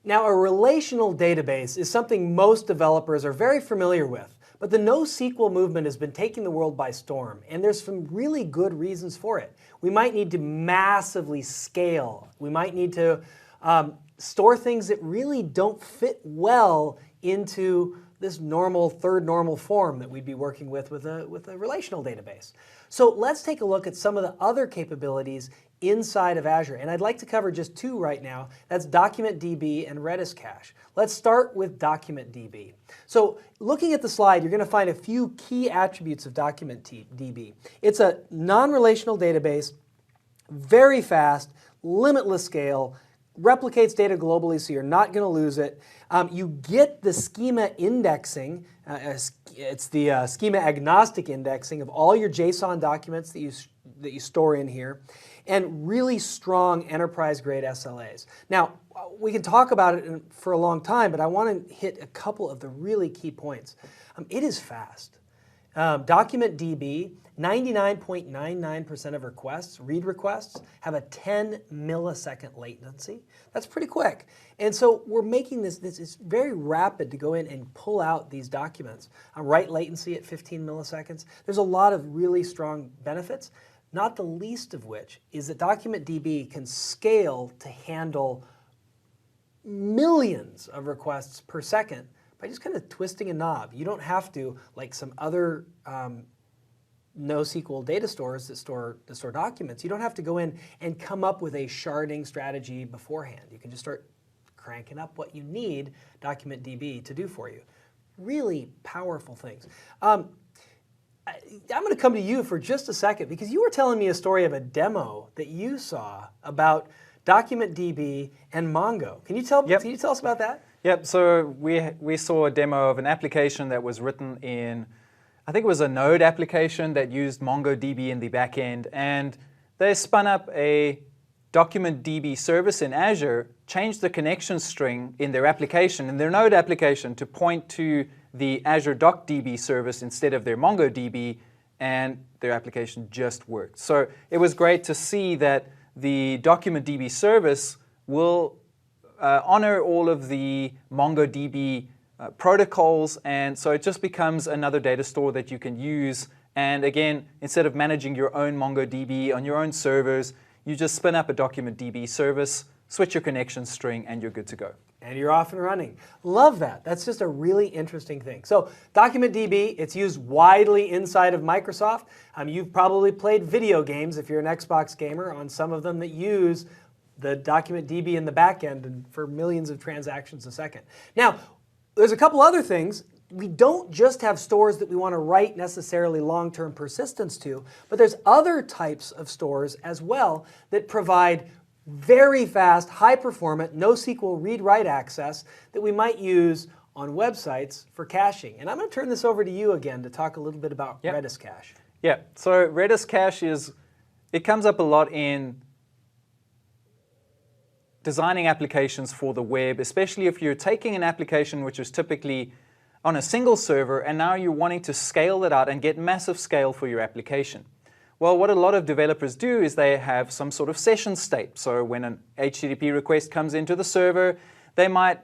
Now, a relational database is something most developers are very familiar with, but the NoSQL movement has been taking the world by storm, and there's some really good reasons for it. We might need to massively scale. We might need to store things that really don't fit well into this normal, third normal form that we'd be working with a relational database. So let's take a look at some of the other capabilities inside of Azure. And I'd like to cover just two right now. That's DocumentDB and Redis Cache. Let's start with DocumentDB. So looking at the slide, you're going to find a few key attributes of DocumentDB. It's a non-relational database, very fast, limitless scale, replicates data globally so you're not going to lose it. You get the schema indexing. It's the schema agnostic indexing of all your JSON documents that you store in here, and really strong enterprise-grade SLAs. Now, we can talk about it for a long time, but I want to hit a couple of the really key points. It is fast. DocumentDB, 99.99% of requests, read requests, have a 10 millisecond latency. That's pretty quick. And so we're making this is very rapid to go in and pull out these documents. Write latency at 15 milliseconds. There's a lot of really strong benefits, not the least of which is that DocumentDB can scale to handle millions of requests per second by just kind of twisting a knob. You don't have to, like some other NoSQL data stores that store documents, you don't have to go in and come up with a sharding strategy beforehand. You can just start cranking up what you need DocumentDB to do for you. Really powerful things. I'm going to come to you for just a second because you were telling me a story of a demo that you saw about DocumentDB and Mongo. Can you tell us about that? Yep, so we saw a demo of an application that was written in, I think it was a Node application that used MongoDB in the back end, and they spun up a DocumentDB service in Azure, changed the connection string in their application, in their Node application, to point to the Azure DocDB service instead of their MongoDB, and their application just worked. So it was great to see that the DocumentDB service will honor all of the MongoDB protocols, and so it just becomes another data store that you can use. And again, instead of managing your own MongoDB on your own servers, you just spin up a DocumentDB service, switch your connection string, and you're good to go. And you're off and running. Love that. That's just a really interesting thing. So DocumentDB, it's used widely inside of Microsoft. You've probably played video games, if you're an Xbox gamer, on some of them that use the DocumentDB in the back end and for millions of transactions a second. Now, there's a couple other things. We don't just have stores that we want to write necessarily long-term persistence to, but there's other types of stores as well that provide very fast, high-performant, NoSQL read-write access that we might use on websites for caching. And I'm going to turn this over to you again to talk a little bit about Redis Cache. Yeah, so Redis Cache it comes up a lot in designing applications for the web, especially if you're taking an application which is typically on a single server and now you're wanting to scale that out and get massive scale for your application. Well, what a lot of developers do is they have some sort of session state. So when an HTTP request comes into the server, they might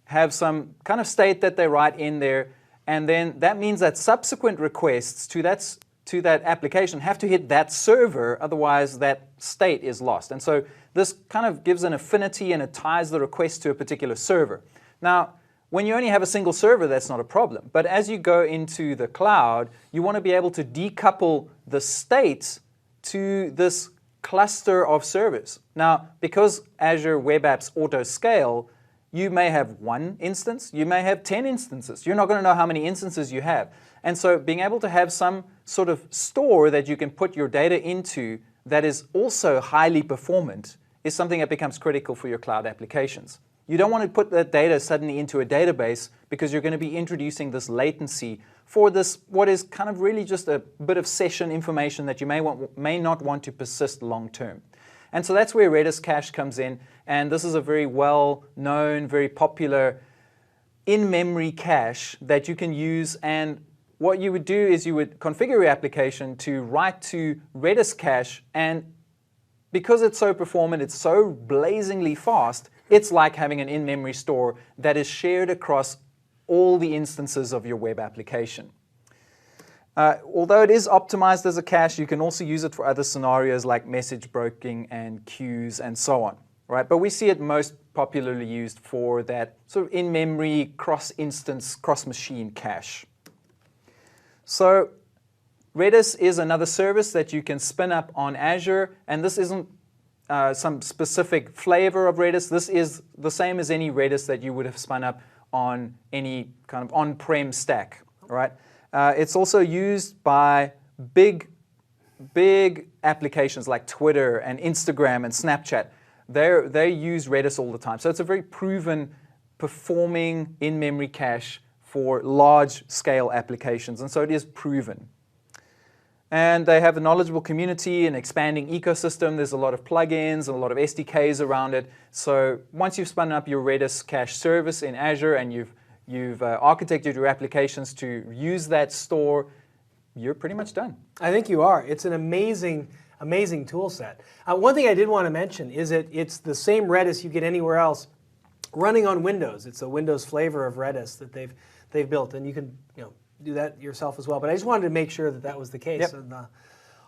have some kind of state that they write in there, and then that means that subsequent requests to that application have to hit that server, otherwise that state is lost. And so this kind of gives an affinity and it ties the request to a particular server. Now, when you only have a single server, that's not a problem. But as you go into the cloud, you want to be able to decouple the state to this cluster of servers. Now, because Azure Web Apps auto-scale, you may have one instance, you may have 10 instances. You're not going to know how many instances you have. And so being able to have some sort of store that you can put your data into that is also highly performant is something that becomes critical for your cloud applications. You don't want to put that data suddenly into a database because you're going to be introducing this latency for this, what is kind of really just a bit of session information that you may not want to persist long term. And so that's where Redis Cache comes in, and this is a very well-known, very popular in-memory cache that you can use. And what you would do is you would configure your application to write to Redis Cache, and because it's so performant, it's so blazingly fast, It's like having an in-memory store that is shared across all the instances of your web application. Although it is optimized as a cache, you can also use it for other scenarios like message broking and queues and so on, right? But we see it most popularly used for that sort of in-memory, cross-instance, cross-machine cache. So Redis is another service that you can spin up on Azure, and this isn't some specific flavor of Redis. This is the same as any Redis that you would have spun up on any kind of on-prem stack, right? It's also used by big applications like Twitter and Instagram and Snapchat. They use Redis all the time. So it's a very proven performing in-memory cache for large-scale applications, and so it is proven. And they have a knowledgeable community and expanding ecosystem. There's a lot of plugins and a lot of SDKs around it. So once you've spun up your Redis cache service in Azure and you've architected your applications to use that store, you're pretty much done. I think you are. It's an amazing tool set. One thing I did want to mention is it's the same Redis you get anywhere else running on Windows. It's a Windows flavor of Redis that they've built, and you can do that yourself as well. But I just wanted to make sure that was the case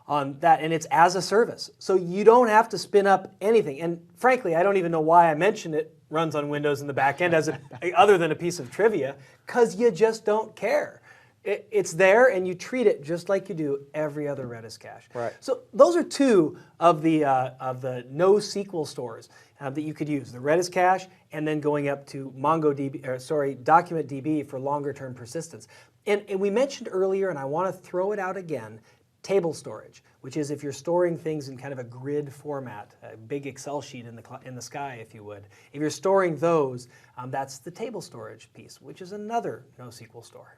on that, and it's as a service. So you don't have to spin up anything. And frankly, I don't even know why I mentioned it runs on Windows in the back end other than a piece of trivia, because you just don't care. It's there, and you treat it just like you do every other Redis cache. Right. So those are two of the NoSQL stores that you could use: the Redis cache, and then going up to DocumentDB for longer-term persistence. And we mentioned earlier, and I want to throw it out again, table storage, which is if you're storing things in kind of a grid format, a big Excel sheet in the sky, if you would. If you're storing those, that's the table storage piece, which is another NoSQL store.